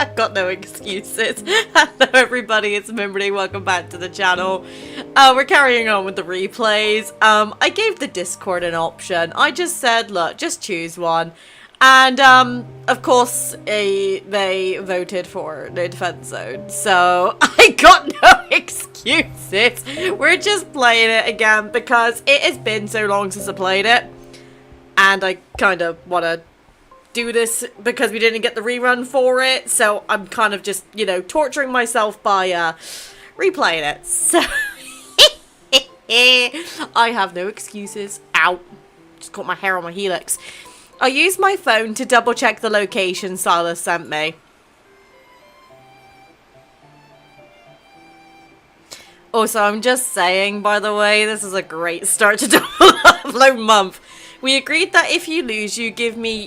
I've got no excuses. Hello everybody, it's Mimberly, welcome back to the channel. We're carrying on with the replays. I gave the Discord an option. I just said, look, just choose one. And, of course, they voted for no defense zone. So, I got no excuses. We're just playing it again because it has been so long since I played it. And I kind of want to do this because we didn't get the rerun for it, so I'm kind of just, you know, torturing myself by replaying it. So I have no excuses. Ow. Just got my hair on my helix. I used my phone to double check the location Sylus sent me. Also, I'm just saying, by the way, this is a great start to double upload month. We agreed that if you lose, you'll give me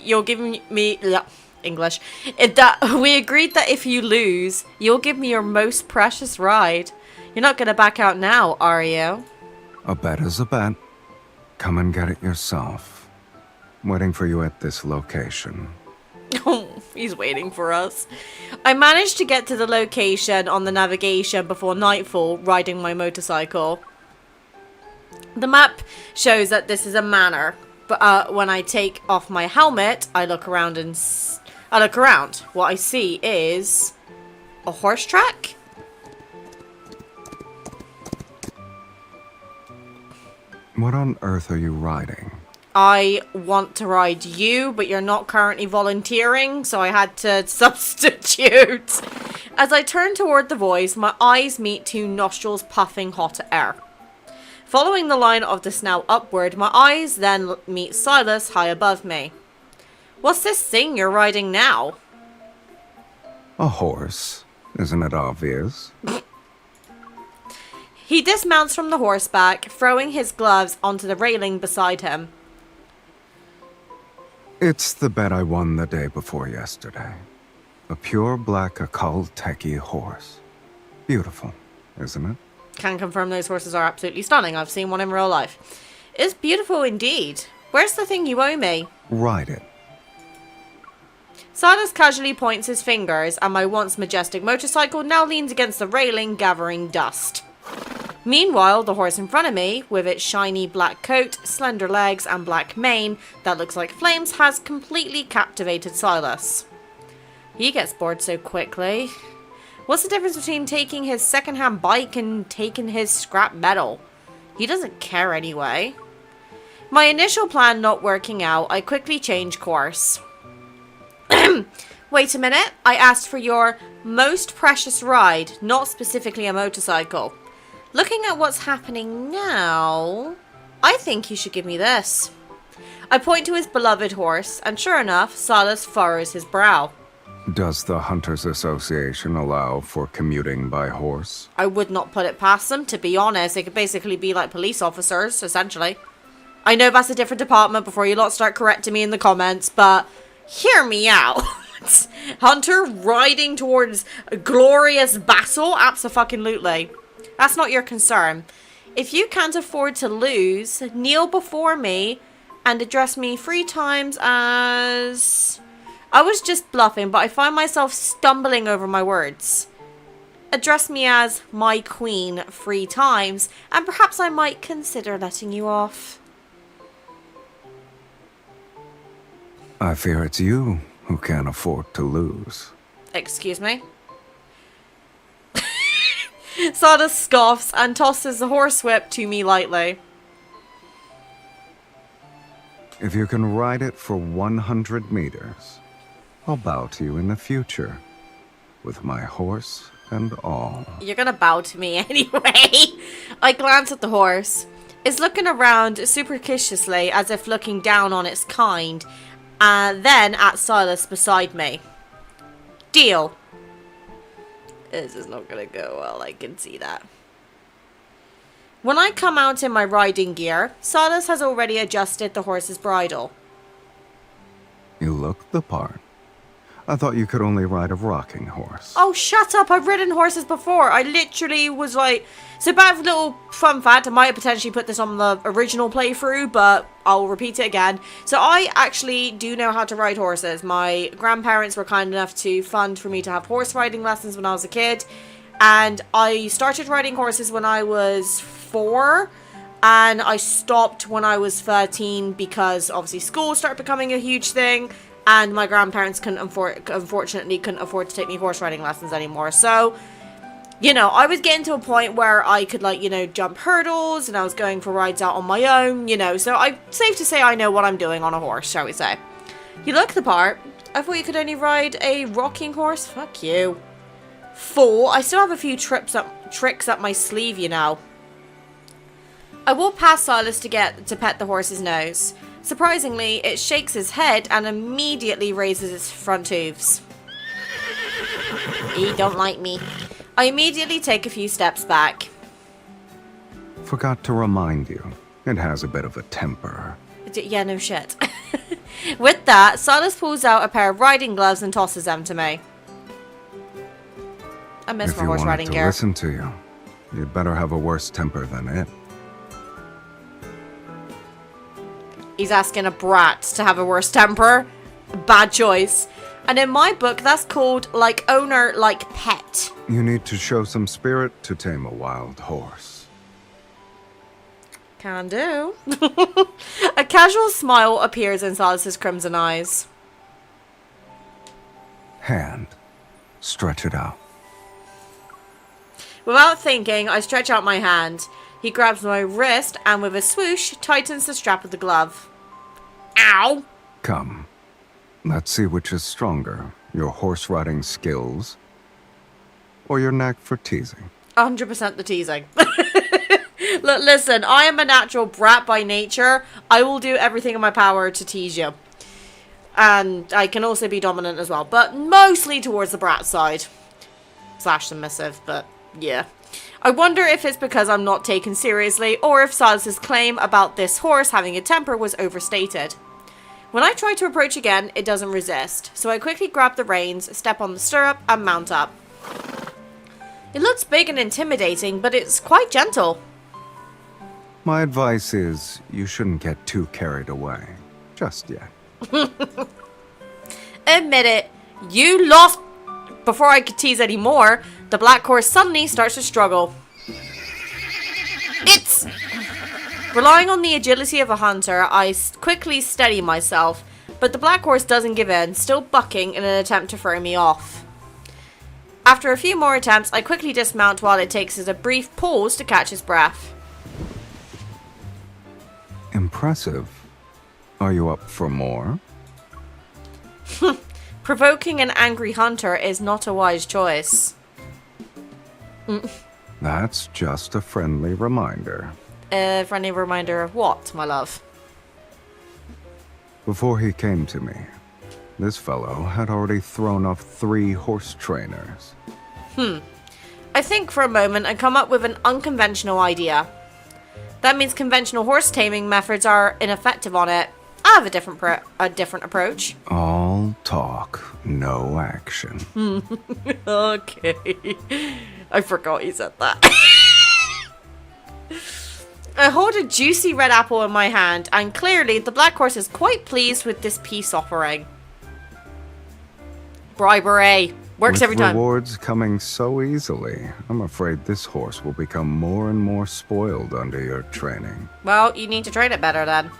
English. We agreed that if you lose, you'll give me your most precious ride. You're not gonna back out now, are you? A bet is a bet. Come and get it yourself. Waiting for you at this location. Oh, he's waiting for us. I managed to get to the location on the navigation before nightfall, riding my motorcycle. The map shows that this is a manor. But when I take off my helmet, I look around and What I see is a horse track. What on earth are you riding? I want to ride you, but you're not currently volunteering, so I had to substitute. As I turn toward the voice, my eyes meet two nostrils puffing hot air. Following the line of the snout upward, my eyes then meet Sylus high above me. What's this thing you're riding now? A horse. Isn't it obvious? He dismounts from the horseback, throwing his gloves onto the railing beside him. It's the bet I won the day before yesterday. A pure black occult techie horse. Beautiful, isn't it? Can confirm those horses are absolutely stunning. I've seen one in real life. It's beautiful indeed. Where's the thing you owe me? Ride it. Sylus casually points his fingers, and my once majestic motorcycle now leans against the railing, gathering dust. Meanwhile, the horse in front of me, with its shiny black coat, slender legs, and black mane that looks like flames, has completely captivated Sylus. He gets bored so quickly. What's the difference between taking his secondhand bike and taking his scrap metal? He doesn't care anyway. My initial plan not working out, I quickly change course. Wait a minute, I asked for your most precious ride, not specifically a motorcycle. Looking at what's happening now, I think you should give me this. I point to his beloved horse, and sure enough, Sylus furrows his brow. Does the Hunters Association allow for commuting by horse? I would not put it past them, to be honest. They could basically be like police officers, essentially. I know that's a different department before you lot start correcting me in the comments, but hear me out. Hunter riding towards a glorious battle? Abso-fucking-lutely. That's not your concern. If you can't afford to lose, kneel before me and address me 3 times as... I was just bluffing, but I find myself stumbling over my words. Address me as my queen 3 times, and perhaps I might consider letting you off. I fear it's you who can't afford to lose. Excuse me? Sylus scoffs and tosses the horsewhip to me lightly. If you can ride it for 100 meters, I'll bow to you in the future, with my horse and all. You're gonna bow to me anyway. I glance at the horse. It's looking around superstitiously as if looking down on its kind, and then at Sylus beside me. Deal. This is not gonna go well, I can see that. When I come out in my riding gear, Sylus has already adjusted the horse's bridle. You look the part. I thought you could only ride a rocking horse. Oh, shut up. I've ridden horses before. I literally was like... So, bad little fun fact. I might have potentially put this on the original playthrough, but I'll repeat it again. So, I actually do know how to ride horses. My grandparents were kind enough to fund for me to have horse riding lessons when I was a kid. And I started riding horses when I was 4. And I stopped when I was 13 because, obviously, school started becoming a huge thing. And my grandparents unfortunately couldn't afford to take me horse riding lessons anymore. So, you know, I was getting to a point where I could, like, you know, jump hurdles. And I was going for rides out on my own, you know. So, safe to say I know what I'm doing on a horse, shall we say. You look the part. I thought you could only ride a rocking horse. Fuck you. 4. I still have a few tricks up my sleeve, you know. I walk past Sylus to pet the horse's nose. Surprisingly, it shakes his head and immediately raises its front hooves. He don't like me. I immediately take a few steps back. Forgot to remind you, it has a bit of a temper. Yeah, no shit. With that, Sylus pulls out a pair of riding gloves and tosses them to me. I miss my horse riding gear. If you want it to listen to you, you'd better have a worse temper than it. He's asking a brat to have a worse temper. Bad choice. And in my book, that's called like owner, like pet. You need to show some spirit to tame a wild horse. Can do. A casual smile appears in Sylus's crimson eyes. Hand. Stretch it out. Without thinking, I stretch out my hand. He grabs my wrist and with a swoosh, tightens the strap of the glove. Ow! Come. Let's see which is stronger, your horse riding skills or your knack for teasing. 100% the teasing. Look, listen, I am a natural brat by nature. I will do everything in my power to tease you. And I can also be dominant as well, but mostly towards the brat side. / submissive, but yeah. I wonder if it's because I'm not taken seriously or if Sylus's claim about this horse having a temper was overstated. When I try to approach again, it doesn't resist, so I quickly grab the reins, step on the stirrup, and mount up. It looks big and intimidating, but it's quite gentle. My advice is you shouldn't get too carried away. Just yet. Admit it, you lost. Before I could tease any more, the black horse suddenly starts to struggle. It's... Relying on the agility of a hunter, I quickly steady myself, but the black horse doesn't give in, still bucking in an attempt to throw me off. After a few more attempts, I quickly dismount while it takes us a brief pause to catch his breath. Impressive. Are you up for more? Provoking an angry hunter is not a wise choice. That's just a friendly reminder. A friendly reminder of what, my love? Before he came to me, this fellow had already thrown off 3 horse trainers. I think for a moment and come up with an unconventional idea. That means conventional horse taming methods are ineffective on it. I have a different approach. All talk, no action. Okay. I forgot you said that. I hold a juicy red apple in my hand, and clearly the black horse is quite pleased with this peace offering. Bribery. Works every time. With rewards coming so easily, I'm afraid this horse will become more and more spoiled under your training. Well, you need to train it better then.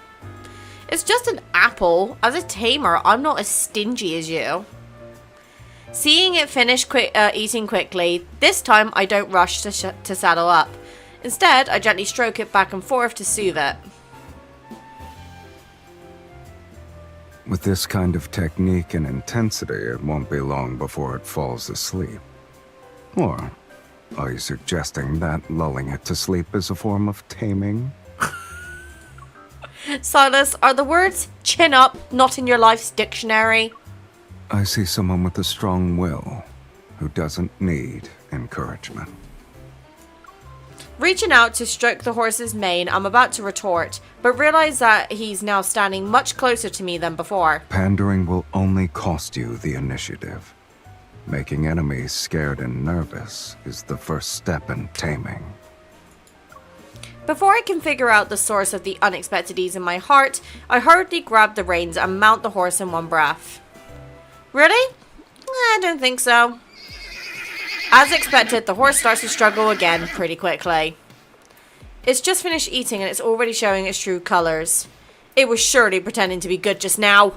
It's just an apple. As a tamer, I'm not as stingy as you. Seeing it finish eating quickly, this time I don't rush to saddle up. Instead, I gently stroke it back and forth to soothe it. With this kind of technique and intensity, it won't be long before it falls asleep. Or are you suggesting that lulling it to sleep is a form of taming? Sylus, are the words chin up not in your life's dictionary? I see someone with a strong will who doesn't need encouragement. Reaching out to stroke the horse's mane, I'm about to retort, but realize that he's now standing much closer to me than before. Pandering will only cost you the initiative. Making enemies scared and nervous is the first step in taming. Before I can figure out the source of the unexpected ease in my heart, I hurriedly grab the reins and mount the horse in one breath. Really? I don't think so. As expected, the horse starts to struggle again pretty quickly. It's just finished eating and it's already showing its true colours. It was surely pretending to be good just now.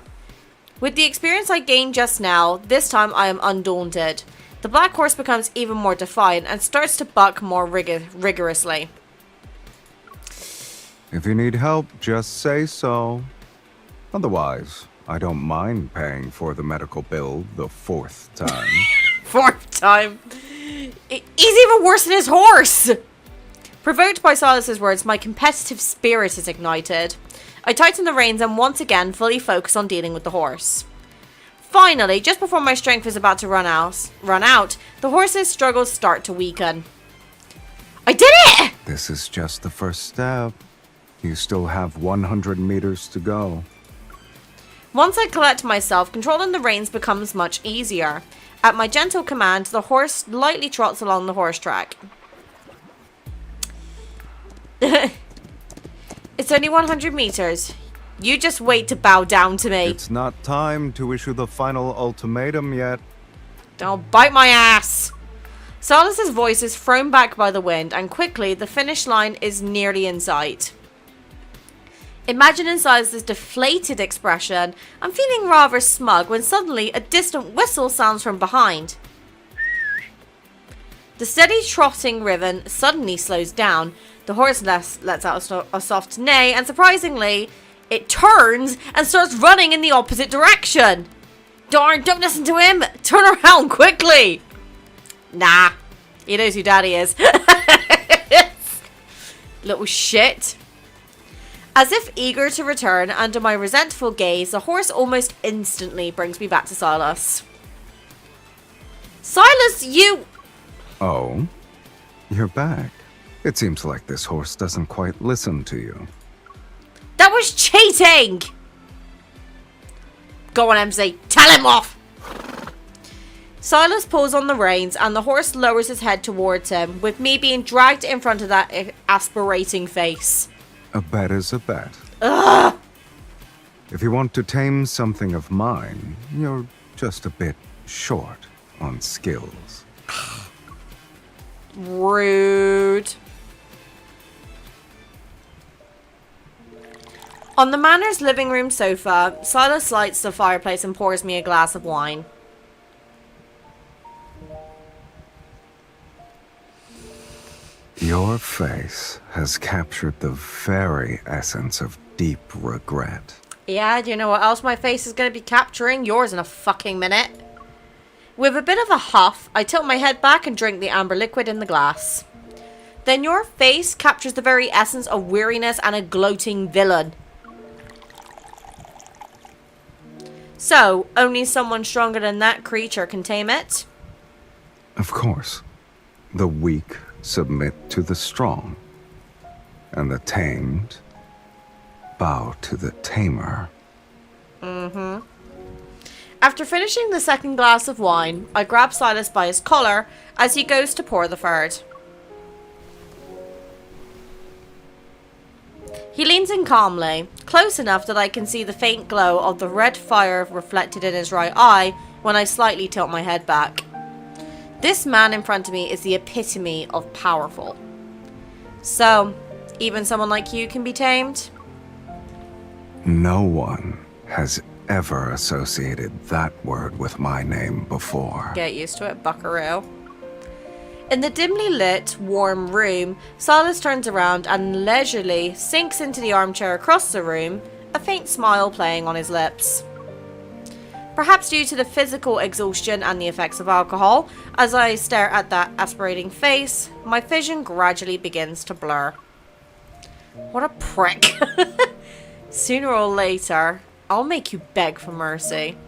With the experience I gained just now, this time I am undaunted. The black horse becomes even more defiant and starts to buck more rigorously. If you need help, just say so. Otherwise, I don't mind paying for the medical bill the 4th time. 4th time. He's even worse than his horse. Provoked by Sylus's words, my competitive spirit is ignited. I tighten the reins and once again fully focus on dealing with the horse. Finally, just before my strength is about to run out, the horse's struggles start to weaken. I did it! This is just the first step. You still have 100 meters to go. Once I collect myself, controlling the reins becomes much easier. At my gentle command, the horse lightly trots along the horse track. It's only 100 meters. You just wait to bow down to me. It's not time to issue the final ultimatum yet. Don't bite my ass. Sylus's voice is thrown back by the wind, and quickly the finish line is nearly in sight. Imagining Sylus's deflated expression, I'm feeling rather smug when suddenly a distant whistle sounds from behind. The steady trotting rhythm suddenly slows down. The horse lets out a soft neigh, and surprisingly, it turns and starts running in the opposite direction. Darn, don't listen to him! Turn around quickly! Nah, he knows who Daddy is. Little shit. As if eager to return under my resentful gaze, the horse almost instantly brings me back to Sylus. Sylus, you... Oh? You're back. It seems like this horse doesn't quite listen to you. That was cheating! Go on, MC. Tell him off! Sylus pulls on the reins and the horse lowers his head towards him, with me being dragged in front of that aspirating face. A bet is a bet. Ugh! If you want to tame something of mine, you're just a bit short on skills. Rude. On the manor's living room sofa, Sylus lights the fireplace and pours me a glass of wine. Your face has captured the very essence of deep regret. Yeah, do you know what else my face is going to be capturing? Yours in a fucking minute. With a bit of a huff, I tilt my head back and drink the amber liquid in the glass. Then your face captures the very essence of weariness and a gloating villain. So, only someone stronger than that creature can tame it? Of course. The weak submit to the strong, and the tamed bow to the tamer. Mm-hmm. After finishing the second glass of wine, I grab Sylus by his collar as he goes to pour the third. He leans in calmly, close enough that I can see the faint glow of the red fire reflected in his right eye when I slightly tilt my head back. This man in front of me is the epitome of powerful. So, even someone like you can be tamed? No one has ever associated that word with my name before. Get used to it, buckaroo. In the dimly lit, warm room, Sylus turns around and leisurely sinks into the armchair across the room, a faint smile playing on his lips. Perhaps due to the physical exhaustion and the effects of alcohol, as I stare at that aspirating face, my vision gradually begins to blur. What a prick. Sooner or later, I'll make you beg for mercy.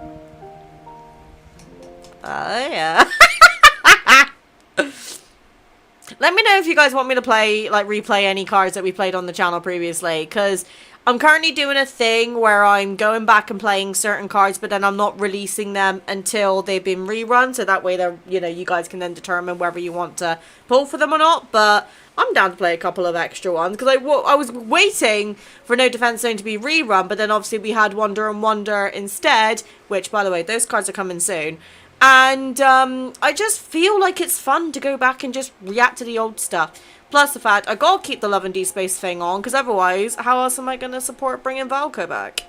Oh, yeah. Let me know if you guys want me to play, like, replay any cards that we played on the channel previously, because I'm currently doing a thing where I'm going back and playing certain cards, but then I'm not releasing them until they've been rerun, so that way they're, you know, you guys can then determine whether you want to pull for them or not. But I'm down to play a couple of extra ones, because I was waiting for No Defense Zone to be rerun, but then obviously we had Wonder and Wonder instead, which, by the way, those cards are coming soon. And I just feel like it's fun to go back and just react to the old stuff. Plus the fact I gotta keep the Love and Deepspace thing on, because otherwise, how else am I going to support bringing Valko back?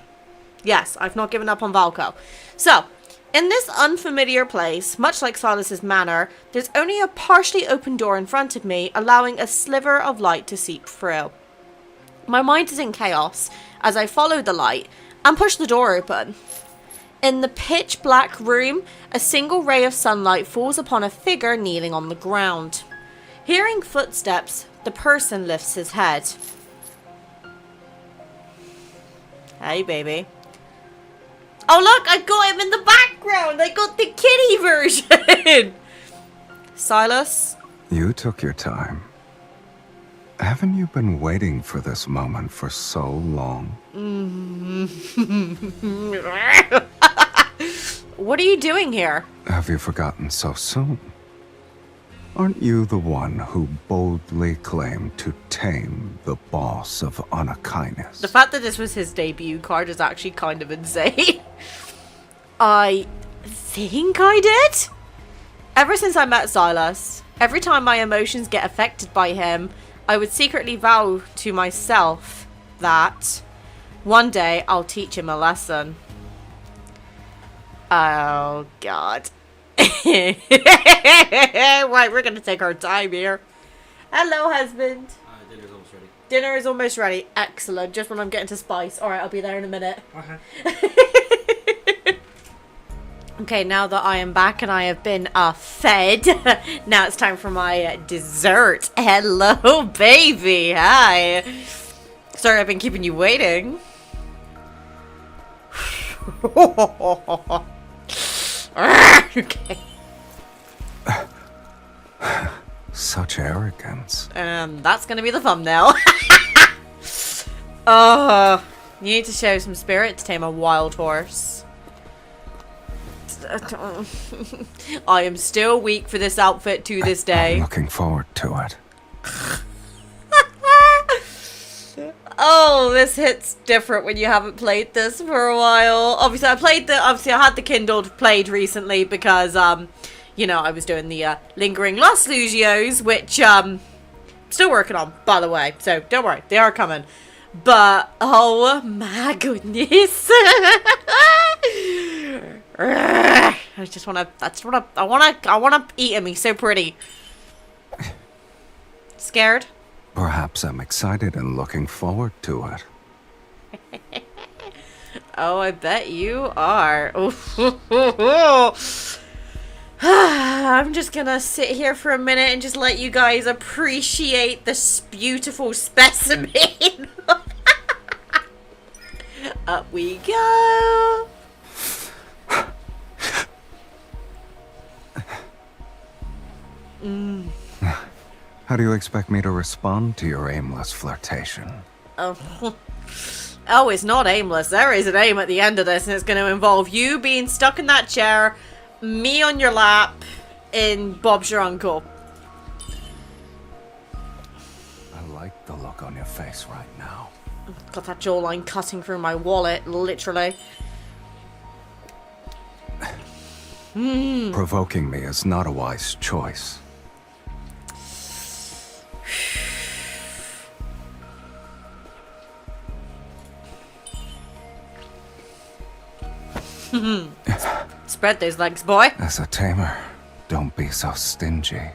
Yes, I've not given up on Valko. So, in this unfamiliar place, much like Sylus's manor, there's only a partially open door in front of me, allowing a sliver of light to seep through. My mind is in chaos as I follow the light and push the door open. In the pitch black room, a single ray of sunlight falls upon a figure kneeling on the ground. Hearing footsteps, the person lifts his head. Hey, baby. Oh, look, I got him in the background. I got the kitty version. Sylus? You took your time. Haven't you been waiting for this moment for so long? What are you doing here? Have you forgotten so soon? Aren't you the one who boldly claimed to tame the boss of Anakainis? The fact that this was his debut card is actually kind of insane. I think I did? Ever since I met Sylus, every time my emotions get affected by him, I would secretly vow to myself that one day I'll teach him a lesson. Oh, God. Right, we're gonna take our time here. Hello, husband. Dinner's almost ready. Dinner is almost ready. Excellent. Just when I'm getting to spice. Alright, I'll be there in a minute. Okay. Okay, now that I am back and I have been fed, now it's time for my dessert. Hello, baby. Hi. Sorry, I've been keeping you waiting. Okay. Such arrogance. That's gonna be the thumbnail. You need to show some spirit to tame a wild horse. I am still weak for this outfit to this day. I'm looking forward to it. Oh, this hits different when you haven't played this for a while. Obviously, I had the Kindle played recently because, you know, I was doing the Lingering Lost Lugios, which, still working on, by the way. So, don't worry, they are coming. But, oh my goodness. I wanna eat him. He's so pretty. Scared? Perhaps I'm excited and looking forward to it. Oh, I bet you are. I'm just gonna sit here for a minute and just let you guys appreciate this beautiful specimen. Up we go. How do you expect me to respond to your aimless flirtation? Oh, it's not aimless. There is an aim at the end of this, and it's going to involve you being stuck in that chair, me on your lap, and Bob's your uncle. I like the look on your face right now. Got that jawline cutting through my wallet, literally. Provoking me is not a wise choice. Spread those legs, boy. As a tamer, don't be so stingy.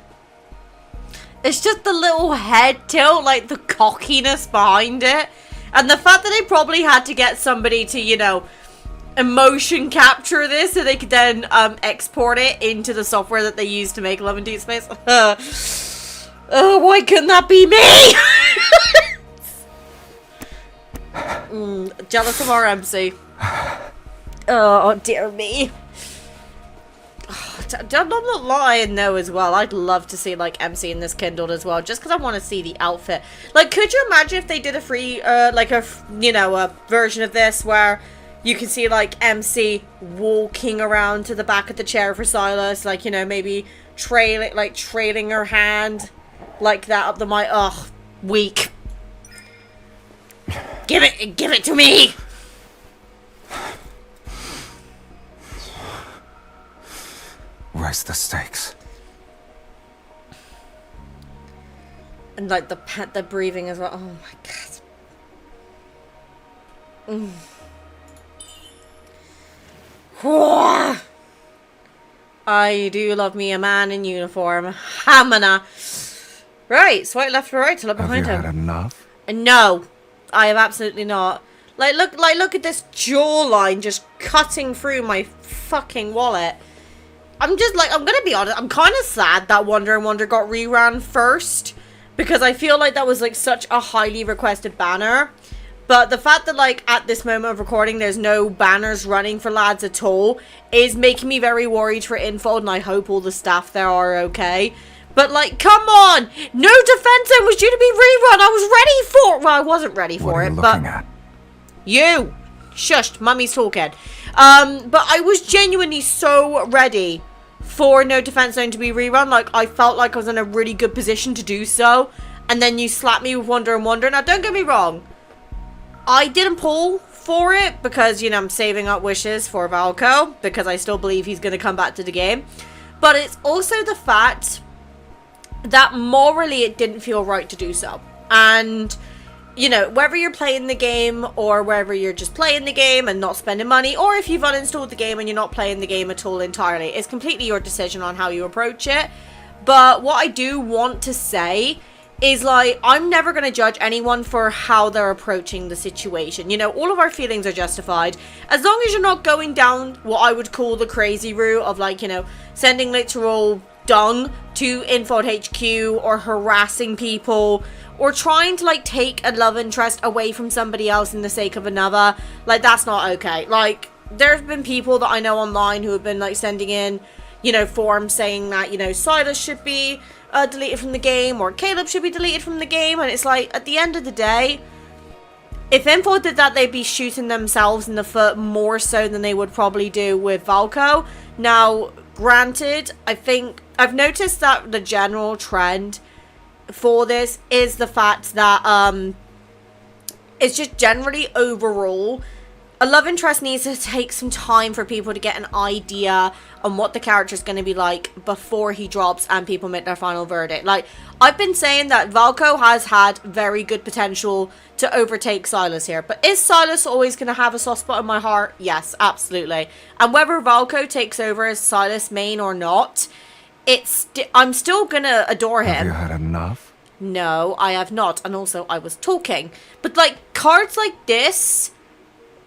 It's just the little head tilt, like the cockiness behind it. And the fact that they probably had to get somebody to, you know, emotion capture this so they could then export it into the software that they use to make Love and Deepspace. Why couldn't that be me? Jealous of our MC. Oh, dear me. I'm not lying though as well. I'd love to see like MC in this kindled as well, just because I want to see the outfit. Like, could you imagine if they did a free, like a version of this where you can see like MC walking around to the back of the chair for Sylus, like, you know, maybe trailing her hand like that up the mic. Ugh, weak. Give it to me. Raise the stakes. And like the breathing as well. Oh my god. I do love me a man in uniform. Hamana. Right, swipe left or right to look behind him. Have you had enough? No, I have absolutely not. Look at this jawline just cutting through my fucking wallet. I'm gonna be honest, I'm kind of sad that Wonder and Wonder got reran first, because I feel like that was like such a highly requested banner. But the fact that like at this moment of recording there's no banners running for lads at all is making me very worried for Infold, and I hope all the staff there are okay. But like, come on! No Defense Zone was due to be rerun! I was ready for it! Well, I wasn't ready for it, but... What are you looking at? You! Shushed, mummy's talking. But I was genuinely so ready for No Defense Zone to be rerun. Like, I felt like I was in a really good position to do so. And then you slapped me with Wonder and Wonder. Now, don't get me wrong. I didn't pull for it because, you know, I'm saving up wishes for Valko, because I still believe he's going to come back to the game. But it's also the fact that morally it didn't feel right to do so. And, you know, whether you're playing the game or whether you're just playing the game and not spending money, or if you've uninstalled the game and you're not playing the game at all entirely, it's completely your decision on how you approach it. But what I do want to say is, like, I'm never going to judge anyone for how they're approaching the situation. You know, all of our feelings are justified. As long as you're not going down what I would call the crazy route of, like, you know, sending literal dung to Infod HQ or harassing people or trying to like take a love interest away from somebody else in the sake of another. Like, that's not okay. Like, there's been people that I know online who have been like sending in, you know, forums saying that, you know, Sylus should be deleted from the game or Caleb should be deleted from the game, and it's like, at the end of the day, if Info did that, they'd be shooting themselves in the foot more so than they would probably do with Valko. Now, granted, I think I've noticed that the general trend for this is the fact that it's just generally overall a love interest needs to take some time for people to get an idea on what the character is going to be like before he drops and people make their final verdict. Like, I've been saying that Valko has had very good potential to overtake Sylus here, but is Sylus always going to have a soft spot in my heart? Yes, absolutely. And whether Valko takes over as Sylus main or not, I'm still going to adore him. Have you had enough? No, I have not. And also, I was talking. But, like, cards like this,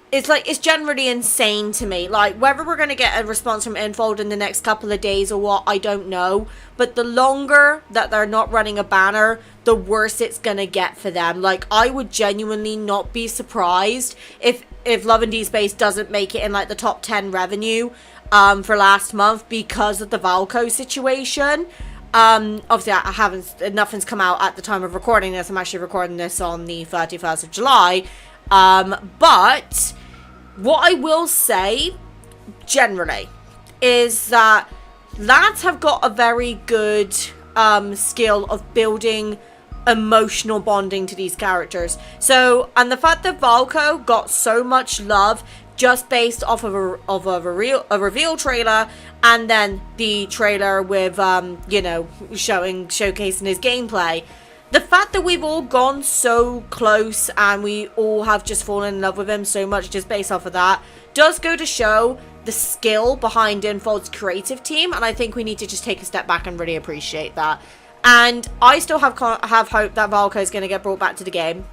it's generally insane to me. Like, whether we're going to get a response from Infold in the next couple of days or what, I don't know. But the longer that they're not running a banner, the worse it's going to get for them. Like, I would genuinely not be surprised if Love and Deepspace doesn't make it in, like, the top 10 revenue for last month because of the Valko situation. Obviously, nothing's come out at the time of recording this. I'm actually recording this on the 31st of July. But what I will say generally is that lads have got a very good skill of building emotional bonding to these characters. So, and the fact that Valko got so much love just based off of a reveal trailer, and then the trailer with you know, showcasing his gameplay. The fact that we've all gone so close and we all have just fallen in love with him so much just based off of that does go to show the skill behind Infold's creative team, and I think we need to just take a step back and really appreciate that. And I still have hope that Valko is going to get brought back to the game.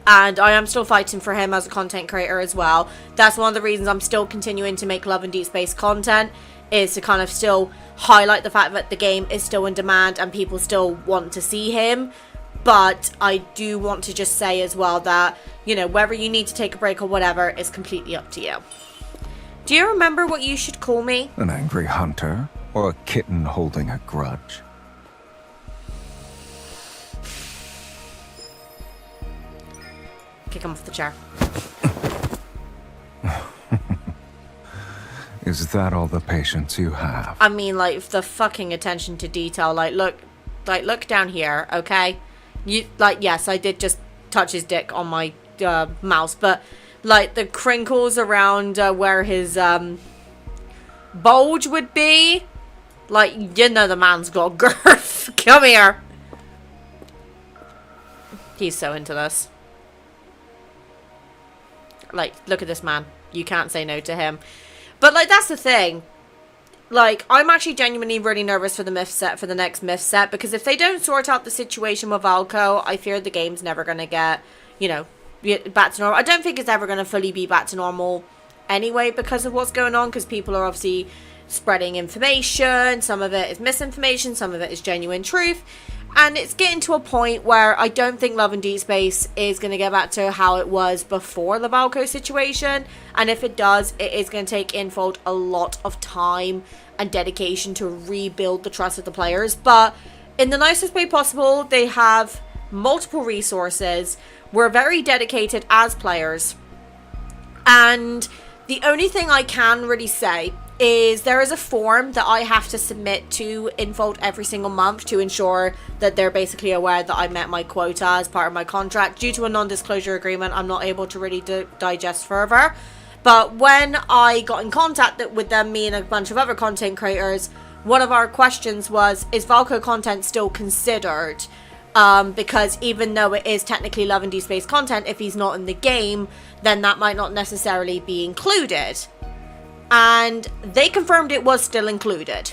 And I am still fighting for him as a content creator as well. That's one of the reasons I'm still continuing to make Love and Deepspace content, is to kind of still highlight the fact that the game is still in demand and people still want to see him. But I do want to just say as well that, you know, whether you need to take a break or whatever is completely up to you. Do you remember what you should call me? An angry hunter? or a kitten holding a grudge. Kick him off the chair. Is that all the patience you have? I mean, like, the fucking attention to detail. Look down here, okay? Yes, I did just touch his dick on my mouse, but, like, the crinkles around where his bulge would be, like, you know the man's got girth. Come here. He's so into this. Like, look at this man. You can't say no to him. But, like, that's the thing. Like, I'm actually genuinely really nervous for the next myth set, because if they don't sort out the situation with Valco, I fear the game's never going to get, you know, back to normal. I don't think it's ever going to fully be back to normal anyway because of what's going on, because people are obviously spreading information. Some of it is misinformation, some of it is genuine truth. And it's getting to a point where I don't think Love and Deepspace is going to get back to how it was before the Valco situation. And if it does, it is going to take Infold a lot of time and dedication to rebuild the trust of the players. But in the nicest way possible, they have multiple resources. We're very dedicated as players. And the only thing I can really say is there is a form that I have to submit to Infold every single month to ensure that they're basically aware that I met my quota as part of my contract. Due to a non-disclosure agreement, I'm not able to really digest further. But when I got in contact with them, me and a bunch of other content creators, one of our questions was, is Valco content still considered? Because even though it is technically Love and Deepspace content, if he's not in the game, then that might not necessarily be included. And they confirmed it was still included.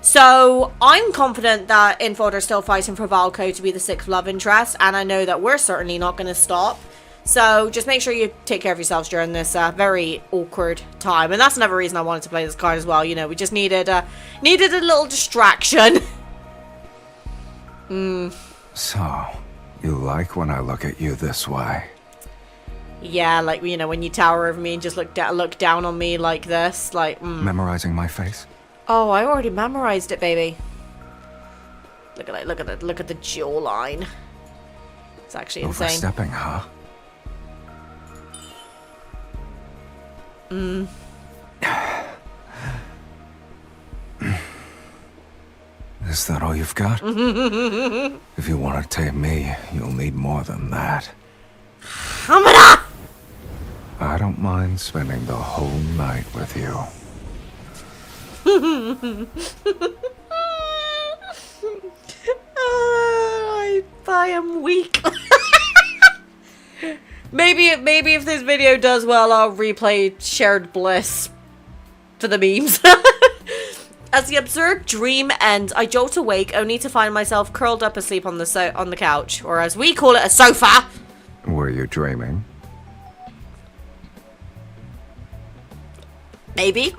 So I'm confident that Infold are still fighting for Valco to be the 6th love interest, and I know that we're certainly not going to stop. So just make sure you take care of yourselves during this very awkward time. And that's another reason I wanted to play this card as well. You know, we just needed a little distraction. So, you like when I look at you this way? Yeah, like, you know, when you tower over me and just look down on me like this, like, Memorizing my face? Oh, I already memorized it, baby. Look at the jawline. It's actually insane. Overstepping, huh? Is that all you've got? If you want to tame me, you'll need more than that. Hamada! I don't mind spending the whole night with you. I am weak. Maybe if this video does well, I'll replay Shared Bliss for the memes. As the absurd dream ends, I jolt awake only to find myself curled up asleep on the couch, or as we call it, a sofa. Were you dreaming? Maybe.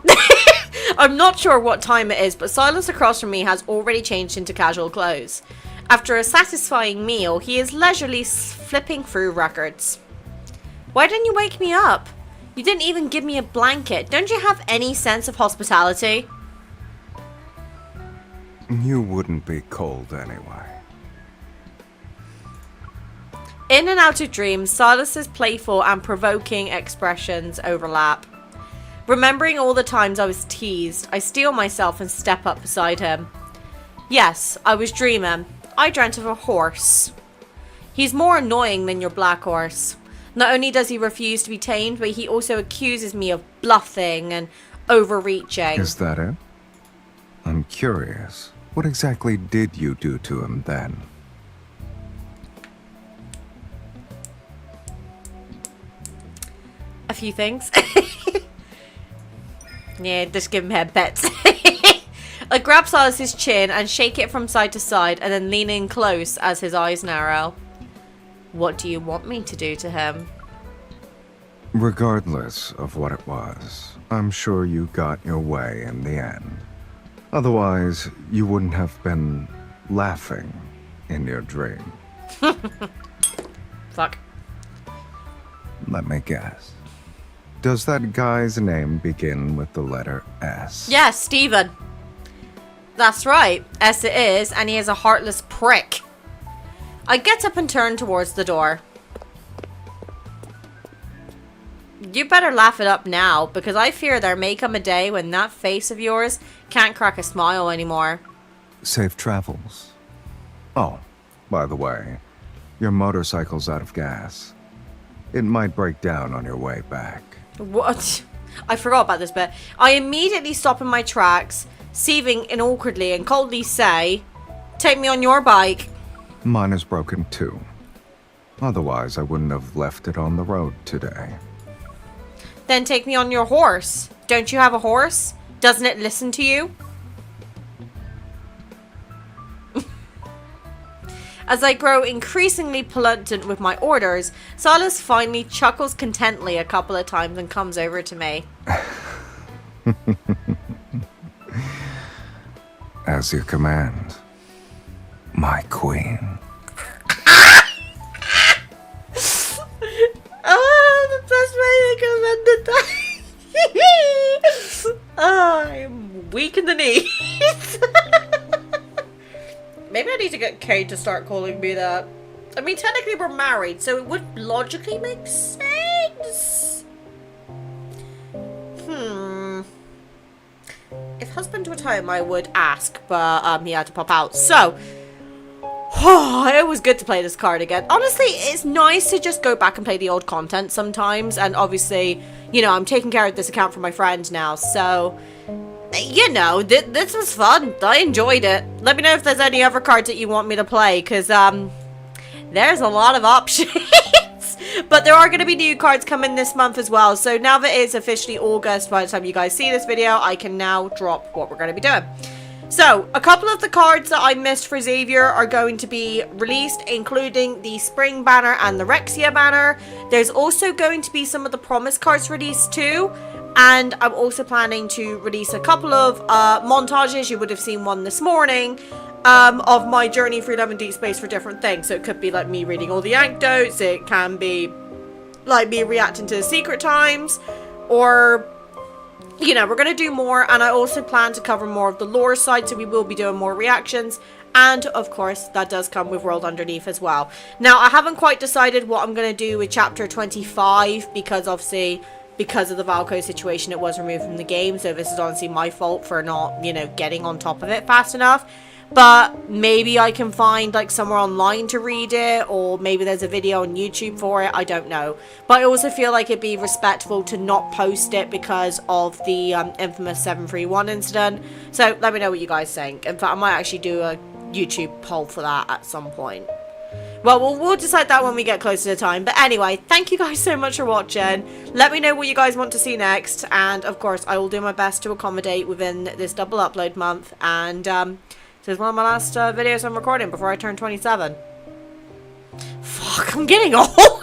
I'm not sure what time it is, but Sylus across from me has already changed into casual clothes. After a satisfying meal, he is leisurely flipping through records. Why didn't you wake me up? You didn't even give me a blanket. Don't you have any sense of hospitality? You wouldn't be cold anyway. In and out of dreams, Sylus's playful and provoking expressions overlap. Remembering all the times I was teased, I steel myself and step up beside him. Yes, I was dreaming. I dreamt of a horse. He's more annoying than your black horse. Not only does he refuse to be tamed, but he also accuses me of bluffing and overreaching. Is that it? I'm curious. What exactly did you do to him then? A few things. Yeah, just give him head pets. I grab Sylus's chin and shake it from side to side and then lean in close as his eyes narrow. What do you want me to do to him? Regardless of what it was, I'm sure you got your way in the end. Otherwise, you wouldn't have been laughing in your dream. Fuck. Let me guess. Does that guy's name begin with the letter S? Yes, Steven. That's right, as it is, and he is a heartless prick. I get up and turn towards the door. You better laugh it up now, because I fear there may come a day when that face of yours can't crack a smile anymore. Safe travels. Oh, by the way, your motorcycle's out of gas. It might break down on your way back. What? I forgot about this bit. I immediately stop in my tracks, seething awkwardly and coldly say, "Take me on your bike." Mine is broken too. Otherwise, I wouldn't have left it on the road today. Then take me on your horse. Don't you have a horse? Doesn't it listen to you? As I grow increasingly pedantic with my orders, Sylus finally chuckles contentedly a couple of times and comes over to me. As you command, my queen. Oh, the best way to commend it. Oh, I'm weak in the knees. Maybe I need to get Kate to start calling me that. I mean, technically we're married, so it would logically make sense. If husband were home, I would ask, but he had to pop out. So, it was good to play this card again. Honestly, it's nice to just go back and play the old content sometimes. And obviously, you know, I'm taking care of this account for my friend now, so... You know, this was fun. I enjoyed it. Let me know if there's any other cards that you want me to play, because, there's a lot of options. But there are going to be new cards coming this month as well. So now that it's officially August, by the time you guys see this video, I can now drop what we're going to be doing. So, a couple of the cards that I missed for Xavier are going to be released, including the Spring banner and the Rexia banner. There's also going to be some of the Promise cards released too. And I'm also planning to release a couple of montages. You would have seen one this morning of my journey through Love and Deepspace for different things. So it could be like me reading all the anecdotes. It can be like me reacting to the secret times. Or, you know, we're going to do more. And I also plan to cover more of the lore side. So we will be doing more reactions. And, of course, that does come with World Underneath as well. Now, I haven't quite decided what I'm going to do with Chapter 25. Because, obviously... Because of the Valco situation, it was removed from the game. So this is honestly my fault for not, you know, getting on top of it fast enough. But maybe I can find, like, somewhere online to read it. Or maybe there's a video on YouTube for it. I don't know. But I also feel like it'd be respectful to not post it because of the infamous 731 incident. So let me know what you guys think. In fact, I might actually do a YouTube poll for that at some point. Well, we'll decide that when we get closer to the time. But anyway, thank you guys so much for watching. Let me know what you guys want to see next. And, of course, I will do my best to accommodate within this double upload month. And this is one of my last videos I'm recording before I turn 27. Fuck, I'm getting old.